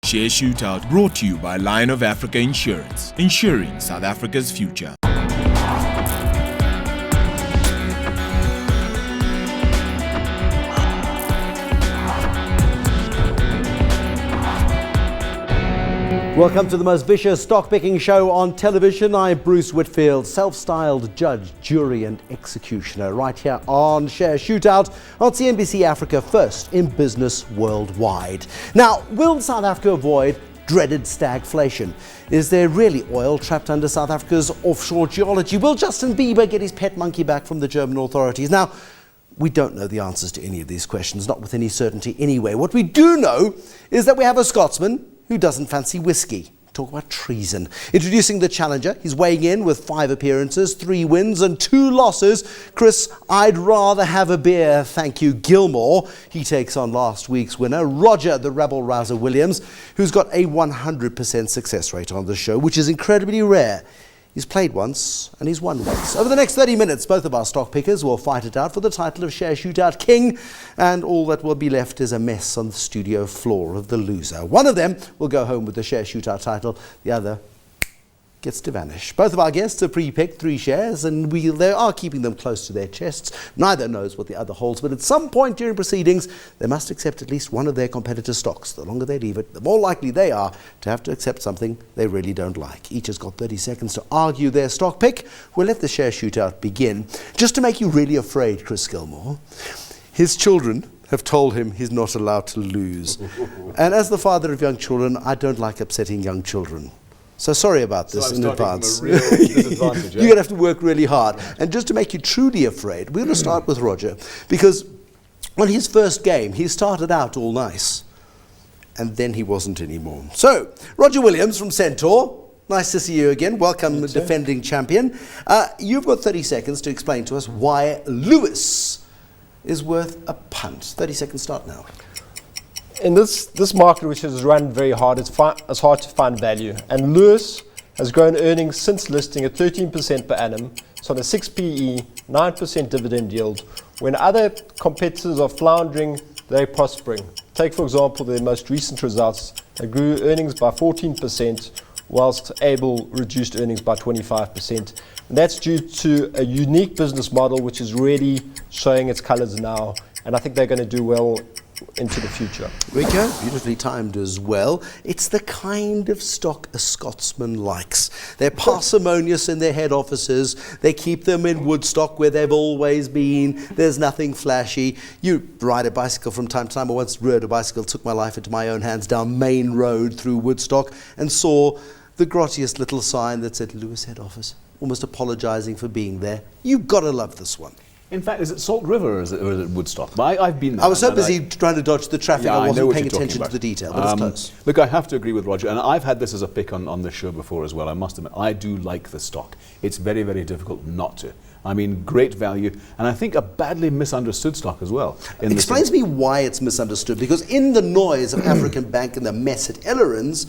Share Shootout brought to you by Lion of Africa Insurance, insuring South Africa's future. Welcome to the most vicious stock-picking show on television. I'm Bruce Whitfield, self-styled judge, jury and executioner, right here on Share Shootout on CNBC Africa, first in business worldwide. Now, will South Africa avoid dreaded stagflation? Is there really oil trapped under South Africa's offshore geology? Will Justin Bieber get his pet monkey back from the German authorities? Now, we don't know the answers to any of these questions, not with any certainty anyway. What we do know is that we have a Scotsman who doesn't fancy whiskey. Talk about treason. Introducing the challenger, he's weighing in with 5 appearances, 3 wins and 2 losses. Chris, I'd rather have a beer, thank you, Gilmour. He takes on last week's winner, Roger the Rebel Rouser Williams, who's got a 100% success rate on the show, which is incredibly rare. He's played once and he's won once. Over the next 30 minutes, both of our stock pickers will fight it out for the title of Share Shootout King, and all that will be left is a mess on the studio floor of the loser. One of them will go home with the Share Shootout title, the other gets to vanish. Both of our guests have pre-picked 3 shares, and they are keeping them close to their chests. Neither knows what the other holds, but at some point during proceedings, they must accept at least one of their competitors' stocks. The longer they leave it, the more likely they are to have to accept something they really don't like. Each has got 30 seconds to argue their stock pick. We'll let the Share Shootout begin. Just to make you really afraid, Chris Gilmour, his children have told him he's not allowed to lose. And as the father of young children, I don't like upsetting young children. So sorry about this in advance. You're going to have to work really hard. And just to make you truly afraid, we're going to start with Roger. Because on his first game, he started out all nice. And then he wasn't anymore. So, Roger Williams from Centaur. Nice to see you again. Welcome, defending champion. You've got 30 seconds to explain to us why Lewis is worth a punt. 30 seconds start now. In this market, which has run very hard, it's hard to find value. And Lewis has grown earnings since listing at 13% per annum. It's on a 6 PE, 9% dividend yield. When other competitors are floundering, they're prospering. Take, for example, their most recent results. They grew earnings by 14%, whilst Able reduced earnings by 25%. And that's due to a unique business model, which is really showing its colors now. And I think they're going to do well into the future. Rico, beautifully timed as well. It's the kind of stock a Scotsman likes. They're parsimonious in their head offices. They keep them in Woodstock where they've always been. There's nothing flashy. You ride a bicycle from time to time. I once rode a bicycle, took my life into my own hands down Main Road through Woodstock and saw the grottiest little sign that said Lewis Head Office, almost apologizing for being there. You've got to love this one. In fact, is it Salt River or is it Woodstock? I've been there. I was so busy trying to dodge the traffic, I wasn't paying attention to the detail, but it's close. Look, I have to agree with Roger, and I've had this as a pick on this show before as well, I must admit. I do like the stock. It's very, very difficult not to. I mean, great value, and I think a badly misunderstood stock as well. Explain to me why it's misunderstood, because in the noise of African Bank and the mess at Elleren's,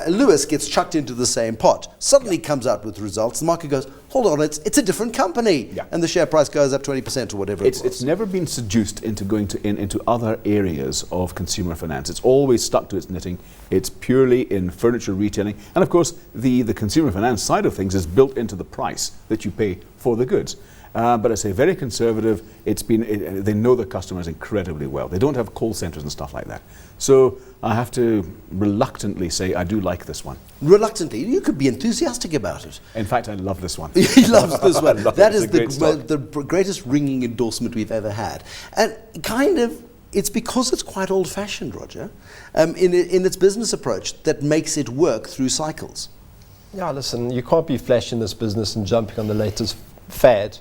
Lewis gets chucked into the same pot, suddenly comes out with results, the market goes, hold on, it's a different company, and the share price goes up 20% or whatever It's never been seduced into going into other areas of consumer finance. It's always stuck to its knitting. It's purely in furniture retailing, and of course the consumer finance side of things is built into the price that you pay for the goods. But I say very conservative. They know their customers incredibly well. They don't have call centers and stuff like that. So I have to reluctantly say I do like this one. Reluctantly? You could be enthusiastic about it. In fact, I love this one. He loves this one. That is the greatest ringing endorsement we've ever had. And kind of, it's because it's quite old-fashioned, Roger, in its business approach that makes it work through cycles. Yeah, listen, you can't be flash in this business and jumping on the latest fad.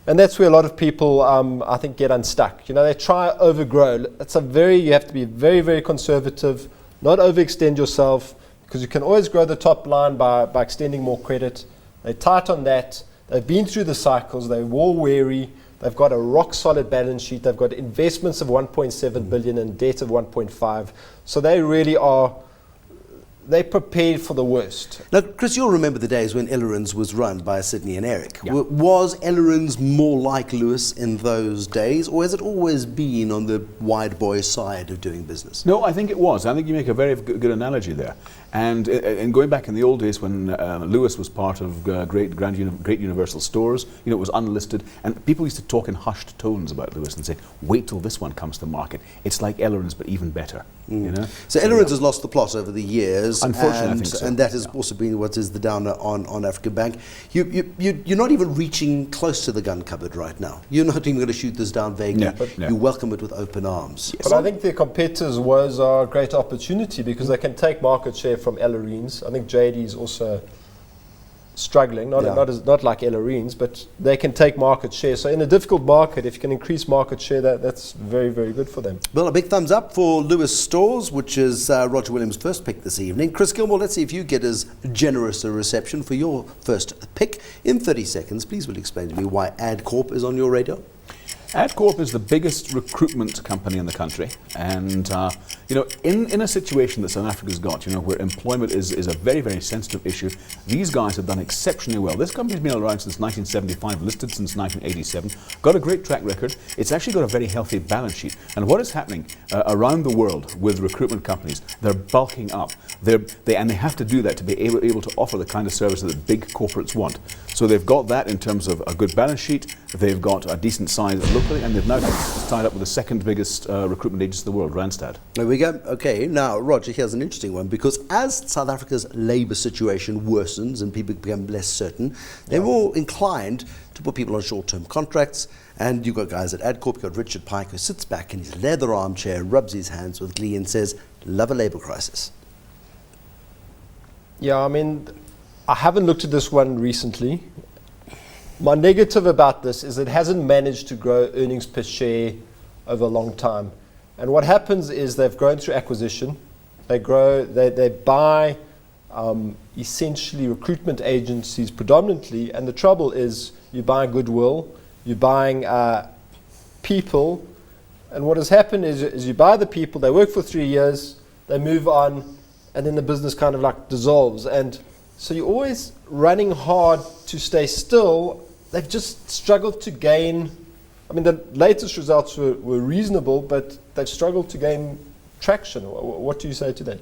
And that's where a lot of people, I think, get unstuck. You know, they try overgrow. You have to be very, very conservative, not overextend yourself, because you can always grow the top line by extending more credit. They're tight on that. They've been through the cycles. They're war weary. They've got a rock solid balance sheet. They've got investments of 1.7 billion and debt of 1.5. So they really are they prepared for the worst. Now, Chris, you'll remember the days when Ellerins was run by Sydney and Eric. Yeah. Was Ellerins more like Lewis in those days, or has it always been on the wide boy side of doing business? No, I think it was. I think you make a very good analogy there. And going back in the old days when Lewis was part of Great Universal Stores, you know, it was unlisted, and people used to talk in hushed tones about Lewis and say, wait till this one comes to market. It's like Ellerins, but even better. You know? So Ellerins has lost the plot over the years, Unfortunately, I and, think so. and that has also been what is the downer on African Bank. You're not even reaching close to the gun cupboard right now. You're not even going to shoot this down vaguely. No. You welcome it with open arms. But I think their competitors was a great opportunity because they can take market share from Ellerins. I think JD is also struggling, not like Ellerins, but they can take market share. So in a difficult market, if you can increase market share, that's very, very good for them. Well, a big thumbs up for Lewis Stores, which is Roger Williams' first pick this evening. Chris Gilmour, let's see if you get as generous a reception for your first pick. In 30 seconds, please will you explain to me why Adcorp is on your radar? Adcorp is the biggest recruitment company in the country, and you know, in a situation that South Africa's got, you know, where employment is a very, very sensitive issue, these guys have done exceptionally well. This company's been around since 1975, listed since 1987, got a great track record. It's actually got a very healthy balance sheet. And what is happening around the world with recruitment companies? They're bulking up. They have to do that to be able to offer the kind of service that big corporates want. So they've got that in terms of a good balance sheet. They've got a decent size locally, and they've now tied up with the second biggest recruitment agency in the world, Randstad. There we go. Okay, now, Roger, here's an interesting one, because as South Africa's labour situation worsens and people become less certain, they're more inclined to put people on short-term contracts. And you've got guys at Adcorp, you've got Richard Pike, who sits back in his leather armchair, rubs his hands with glee and says, love a labour crisis. Yeah, I mean, I haven't looked at this one recently. My negative about this is it hasn't managed to grow earnings per share over a long time. And what happens is they've grown through acquisition. They buy essentially recruitment agencies predominantly, and the trouble is you're buying goodwill, you're buying people, and what has happened is you buy the people, they work for 3 years, they move on, and then the business kind of like dissolves. And so you're always running hard to stay still. They've just struggled to gain. I mean, the latest results were reasonable, but they've struggled to gain traction. What do you say to that?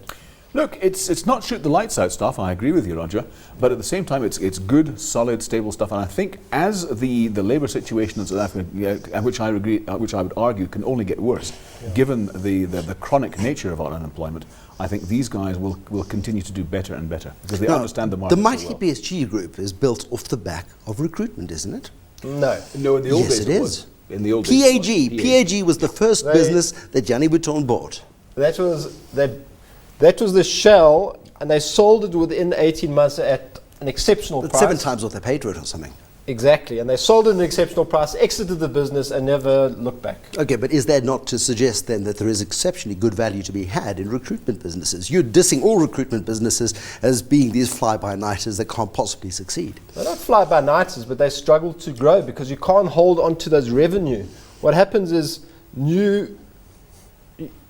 Look, it's not shoot the lights out stuff. I agree with you, Roger. But at the same time, it's good, solid, stable stuff. And I think as the labour situation in South Africa, which I would argue can only get worse, given the chronic nature of our unemployment, I think these guys will continue to do better and better because they understand the market. The mighty so well. PSG group is built off the back of recruitment, isn't it? No. No, in the old Yes, days it was. is. In the old days it was. PAG was the first business that Gianni Bouton bought. That was the shell, and they sold it within 18 months at an exceptional But price. 7 times what they paid for it or something. Exactly, and they sold it at an exceptional price, exited the business, and never looked back. Okay, but is that not to suggest then that there is exceptionally good value to be had in recruitment businesses? You're dissing all recruitment businesses as being these fly-by-nighters that can't possibly succeed. They're not fly-by-nighters, but they struggle to grow because you can't hold on to those revenue. What happens is your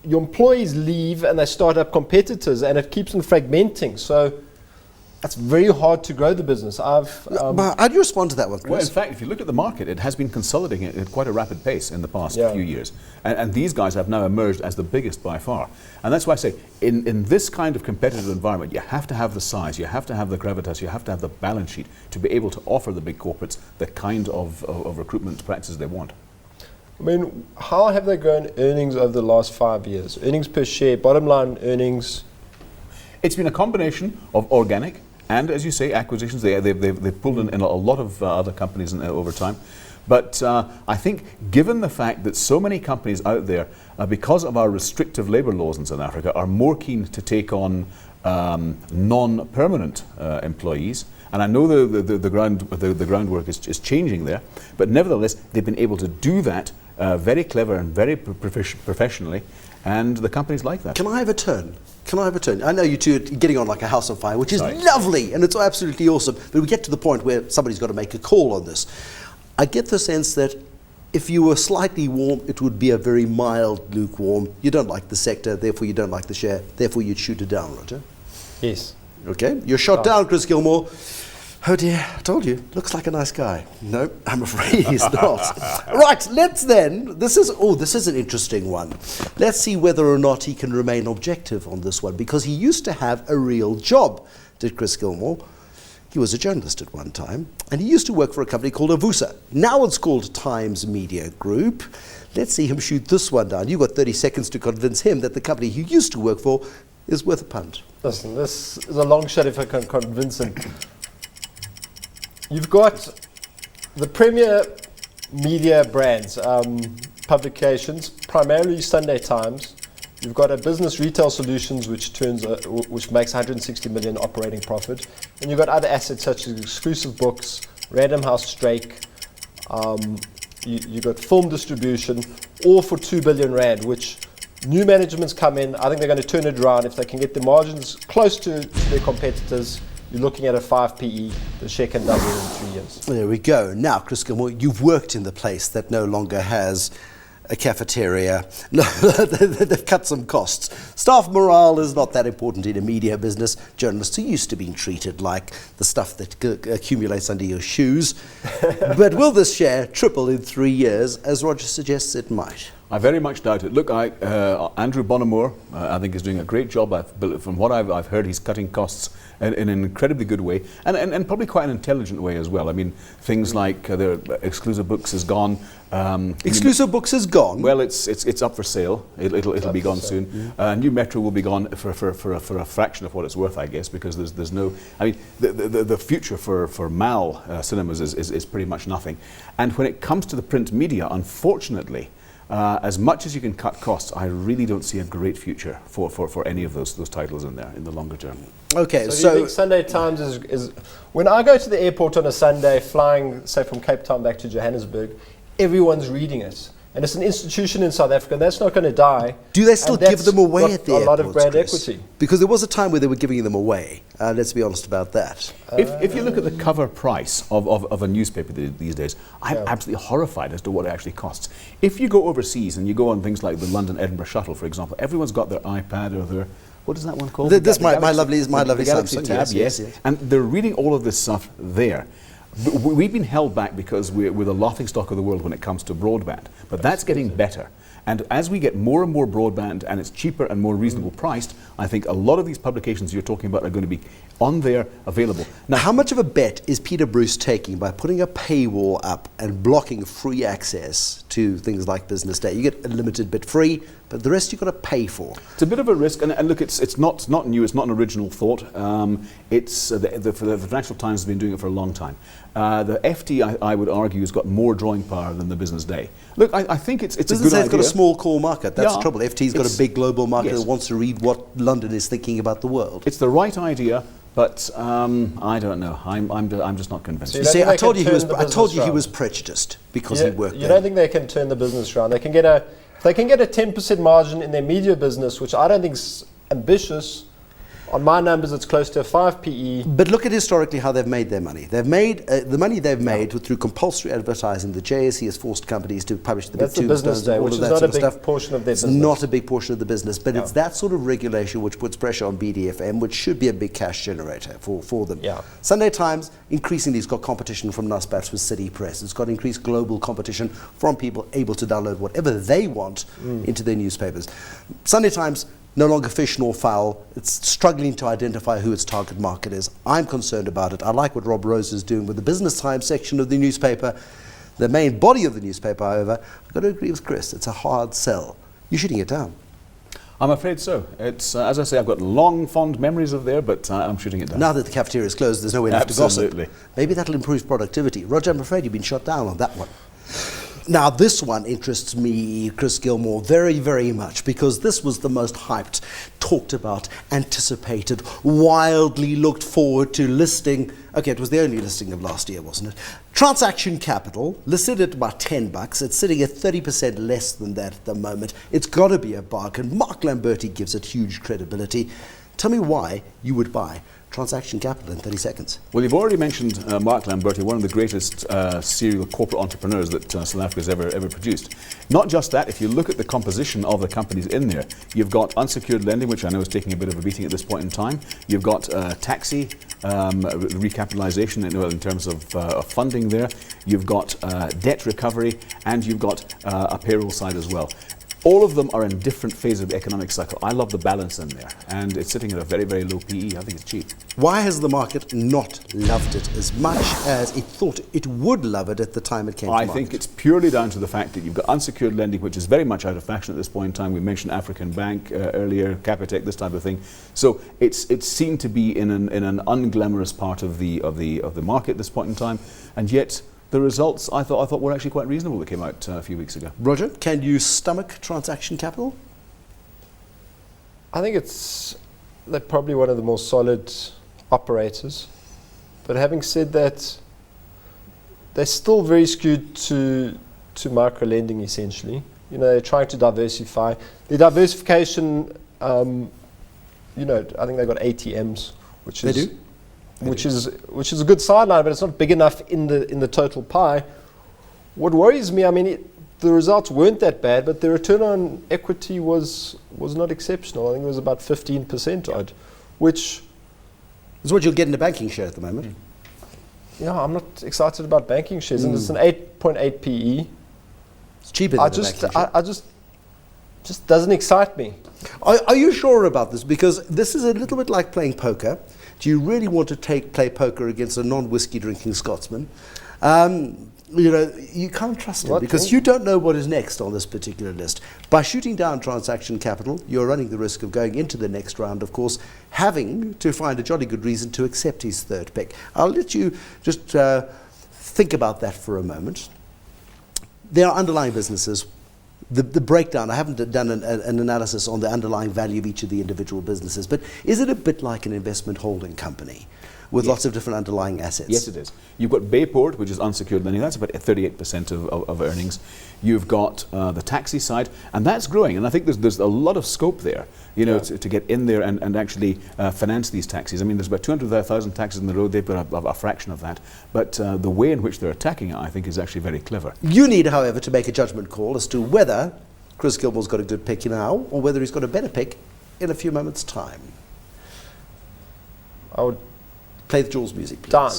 employees leave and they start up competitors, and it keeps them fragmenting. So it's very hard to grow the business. But how do you respond to that one, Chris? Well, in fact, if you look at the market, it has been consolidating at quite a rapid pace in the past few years. And these guys have now emerged as the biggest by far. And that's why I say, in this kind of competitive environment, you have to have the size, you have to have the gravitas, you have to have the balance sheet to be able to offer the big corporates the kind of recruitment practices they want. I mean, how have they grown earnings over the last 5 years? Earnings per share, bottom line earnings? It's been a combination of organic and, as you say, acquisitions. They've pulled in a lot of other companies over time. But I think given the fact that so many companies out there, because of our restrictive labour laws in South Africa, are more keen to take on non-permanent employees, and I know the groundwork is changing there, but nevertheless, they've been able to do that very clever and very professionally, and the companies like that. Can I have a turn? I know you two are getting on like a house on fire, which is lovely, and it's absolutely awesome, but we get to the point where somebody's got to make a call on this. I get the sense that if you were slightly warm, it would be a very mild lukewarm. You don't like the sector, therefore you don't like the share, therefore you'd shoot it down, Roger. Yes. Okay, you're shot down, Chris Gilmour. Oh dear, I told you, looks like a nice guy. No, I'm afraid he's not. Right, let's then, this is an interesting one. Let's see whether or not he can remain objective on this one, because he used to have a real job, did Chris Gilmour. He was a journalist at one time, and he used to work for a company called ABSA. Now it's called Times Media Group. Let's see him shoot this one down. You've got 30 seconds to convince him that the company he used to work for is worth a punt. Listen, this is a long shot if I can convince him. You've got the premier media brands, publications, primarily Sunday Times. You've got a Business Retail Solutions, which makes 160 million operating profit, and you've got other assets such as Exclusive Books, Random House Drake. You've got film distribution, all for 2 billion rand, which new managements come in. I think they're going to turn it around if they can get the margins close to their competitors. You're looking at a 5 PE, the share can double in 3 years. There we go. Now, Chris Gilmour, you've worked in the place that no longer has a cafeteria. No, they've cut some costs. Staff morale is not that important in a media business. Journalists are used to being treated like the stuff that accumulates under your shoes. But will this share triple in 3 years, as Roger suggests it might? I very much doubt it. Look, Andrew Bonamore, I think, is doing a great job. From what I've heard, he's cutting costs in an incredibly good way, and probably quite an intelligent way as well. I mean, things like their Exclusive Books is gone. Exclusive Books is gone? Well, it's up for sale. It'll be gone soon. New Metro will be gone for a fraction of what it's worth, I guess, because there's no. I mean, the future for MAL cinemas is pretty much nothing. And when it comes to the print media, unfortunately, as much as you can cut costs, I really don't see a great future for any of those titles in there in the longer term. Okay, so do you think Sunday Times is when I go to the airport on a Sunday flying, say, from Cape Town back to Johannesburg, everyone's reading it. And it's an institution in South Africa, and that's not going to die. Do they still give them away at the airports, a lot of brand Chris? equity. Because there was a time where they were giving them away. Let's be honest about that. If you look at the cover price of a newspaper these days, I'm absolutely horrified as to what it actually costs. If you go overseas and you go on things like the London-Edinburgh shuttle, for example, everyone's got their iPad or their, what is that one called? This my lovely Galaxy Samsung, tab, yes. And they're reading all of this stuff there. We've been held back because we're the laughing stock of the world when it comes to broadband, but that's getting better. And as we get more and more broadband and it's cheaper and more reasonable priced, I think a lot of these publications you're talking about are going to be on there available. Now, how much of a bet is Peter Bruce taking by putting a paywall up and blocking free access to things like Business Day? You get a limited bit free, but the rest you've got to pay for. It's a bit of a risk, and look, it's not new, it's not an original thought. The Financial Times has been doing it for a long time. The FT, I would argue, has got more drawing power than the Business Day. Look, I think it's a good idea. Business Day's got a small core market, that's the trouble. FT's got a big global market that wants to read what London is thinking about the world. It's the right idea. But I don't know. I'm just not convinced. So you see, I told you he was prejudiced because he worked there. You don't think they can turn the business around? They can get a 10% margin in their media business, which I don't think is ambitious. On my numbers, it's close to a 5 PE. But look at historically how they've made their money. They've made the money they've made through compulsory advertising. The JSE has forced companies to publish the big Business Day, which is not a big portion of their business. It's not a big portion of the business, but it's that sort of regulation which puts pressure on BDFM, which should be a big cash generator for them. Yeah. Sunday Times increasingly has got competition from Naspers with City Press. It's got increased global competition from people able to download whatever they want into their newspapers. Sunday Times, no longer fish nor fowl. It's struggling to identify who its target market is. I'm concerned about it. I like what Rob Rose is doing with the Business Times section of the newspaper. The main body of the newspaper, however, I've got to agree with Chris. It's a hard sell. You're shooting it down. I'm afraid so. It's as I say, I've got long, fond memories of there, but I'm shooting it down. Now that the cafeteria is closed, there's nowhere left to gossip. Absolutely. Maybe that'll improve productivity. Roger, I'm afraid you've been shot down on that one. Now, this one interests me, Chris Gilmour, very, very much, because this was the most hyped, talked about, anticipated, wildly looked forward to listing. Okay, it was the only listing of last year, wasn't it? Transaction Capital, listed at about $10. It's sitting at 30% less than that at the moment. It's got to be a bargain. Mark Lamberti gives it huge credibility. Tell me why you would buy Transaction Capital in 30 seconds. Well, you've already mentioned Mark Lamberti, one of the greatest serial corporate entrepreneurs that South Africa's ever produced. Not just that, if you look at the composition of the companies in there, you've got unsecured lending, which I know is taking a bit of a beating at this point in time. You've got taxi recapitalization in terms of funding there. You've got debt recovery, and you've got a payroll side as well. All of them are in different phases of the economic cycle. I love the balance in there, and it's sitting at a very, very low PE. I think it's cheap. Why has the market not loved it as much as it thought it would love it at the time it came to market? I think it's purely down to the fact that you've got unsecured lending, which is very much out of fashion at this point in time. We mentioned African Bank earlier, Capitec, this type of thing. So it's seen to be in an unglamorous part of the market at this point in time, and yet the results I thought were actually quite reasonable that came out a few weeks ago. Roger, can you stomach Transaction Capital? I think they're probably one of the more solid operators. But having said that, they're still very skewed to micro lending essentially. They're trying to diversify. The diversification, I think they've got ATMs, which is... They do? Which is a good sideline, but it's not big enough in the total pie. What worries me, the results weren't that bad, but the return on equity was not exceptional. I think it was about 15% odd, which is what you'll get in a banking share at the moment. Yeah, I'm not excited about banking shares, and it's an 8.8 PE. It's cheaper than a banking share. I just doesn't excite me. Are you sure about this? Because this is a little bit like playing poker. Do you really want to play poker against a non-whiskey drinking Scotsman? You can't trust him because you don't know what is next on this particular list. By shooting down Transaction Capital, you're running the risk of going into the next round, of course, having to find a jolly good reason to accept his third pick. I'll let you just think about that for a moment. There are underlying businesses. The breakdown, I haven't done an analysis on the underlying value of each of the individual businesses, but is it a bit like an investment holding company with lots of different underlying assets? Yes, it is. You've got Bayport, which is unsecured lending. That's about 38% of earnings. You've got the taxi side, and that's growing. And I think there's a lot of scope there, to get in there and actually finance these taxis. There's about 200,000 taxis on the road. They've got a fraction of that. But the way in which they're attacking it, I think, is actually very clever. You need, however, to make a judgment call as to whether Chris Gilmour's got a good pick now or whether he's got a better pick in a few moments' time. I would play the Jules music, please. Done.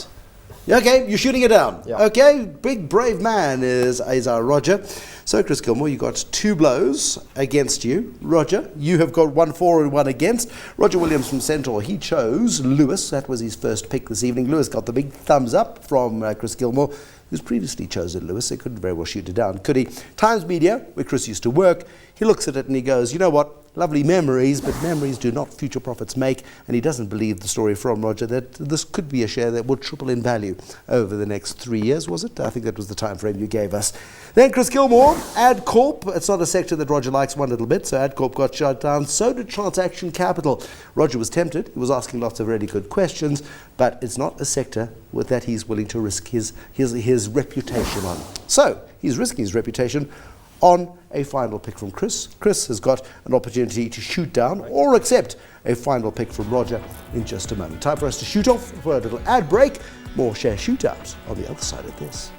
Okay, you're shooting it down. Yeah. Okay, big brave man is our Roger. So, Chris Gilmour, you got 2 blows against you. Roger, you have got 1 for and 1 against. Roger Williams from Centaur, he chose Lewis. That was his first pick this evening. Lewis got the big thumbs up from Chris Gilmour, who's previously chosen Lewis. They couldn't very well shoot it down, could he? Times Media, where Chris used to work, he looks at it and he goes, you know what? Lovely memories, but memories do not future profits make, and he doesn't believe the story from Roger that this could be a share that would triple in value over the next 3 years, was it? I think that was the time frame you gave us. Then Chris Gilmour, Adcorp. It's not a sector that Roger likes one little bit, so Adcorp got shut down. So did Transaction Capital. Roger was tempted. He was asking lots of really good questions, but it's not a sector that he's willing to risk his reputation on. So he's risking his reputation on a final pick from Chris. Chris has got an opportunity to shoot down or accept a final pick from Roger in just a moment. Time for us to shoot off for a little ad break. More share shootout on the other side of this.